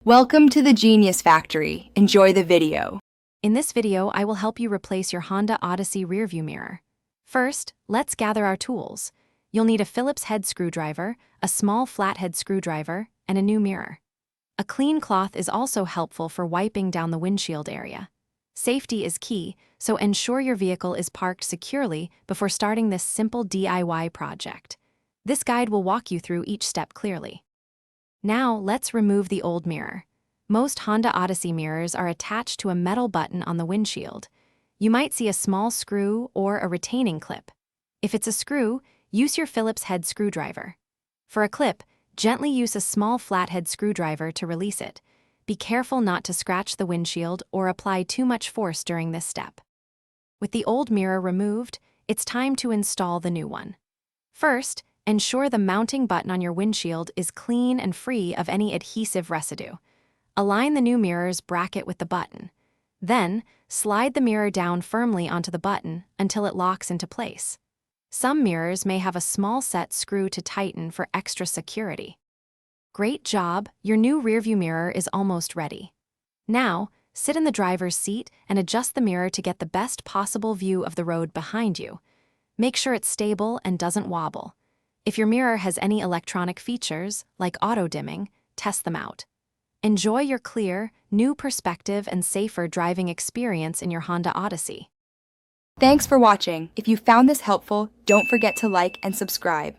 Welcome to the Genius Factory. Enjoy the video. In this video, I will help you replace your Honda Odyssey rearview mirror. First, let's gather our tools. You'll need a Phillips head screwdriver, a small flathead screwdriver, and a new mirror. A clean cloth is also helpful for wiping down the windshield area. Safety is key, so ensure your vehicle is parked securely before starting this simple DIY project. This guide will walk you through each step clearly. Now, let's remove the old mirror. Most Honda Odyssey mirrors are attached to a metal button on the windshield. You might see a small screw or a retaining clip. If it's a screw, use your Phillips head screwdriver. For a clip, gently use a small flathead screwdriver to release it. Be careful not to scratch the windshield or apply too much force during this step. With the old mirror removed, it's time to install the new one. First, ensure the mounting button on your windshield is clean and free of any adhesive residue. Align the new mirror's bracket with the button. Then, slide the mirror down firmly onto the button until it locks into place. Some mirrors may have a small set screw to tighten for extra security. Great job! Your new rearview mirror is almost ready. Now, sit in the driver's seat and adjust the mirror to get the best possible view of the road behind you. Make sure it's stable and doesn't wobble. If your mirror has any electronic features, like auto-dimming, test them out. Enjoy your clear, new perspective and safer driving experience in your Honda Odyssey. Thanks for watching. If you found this helpful, don't forget to like and subscribe.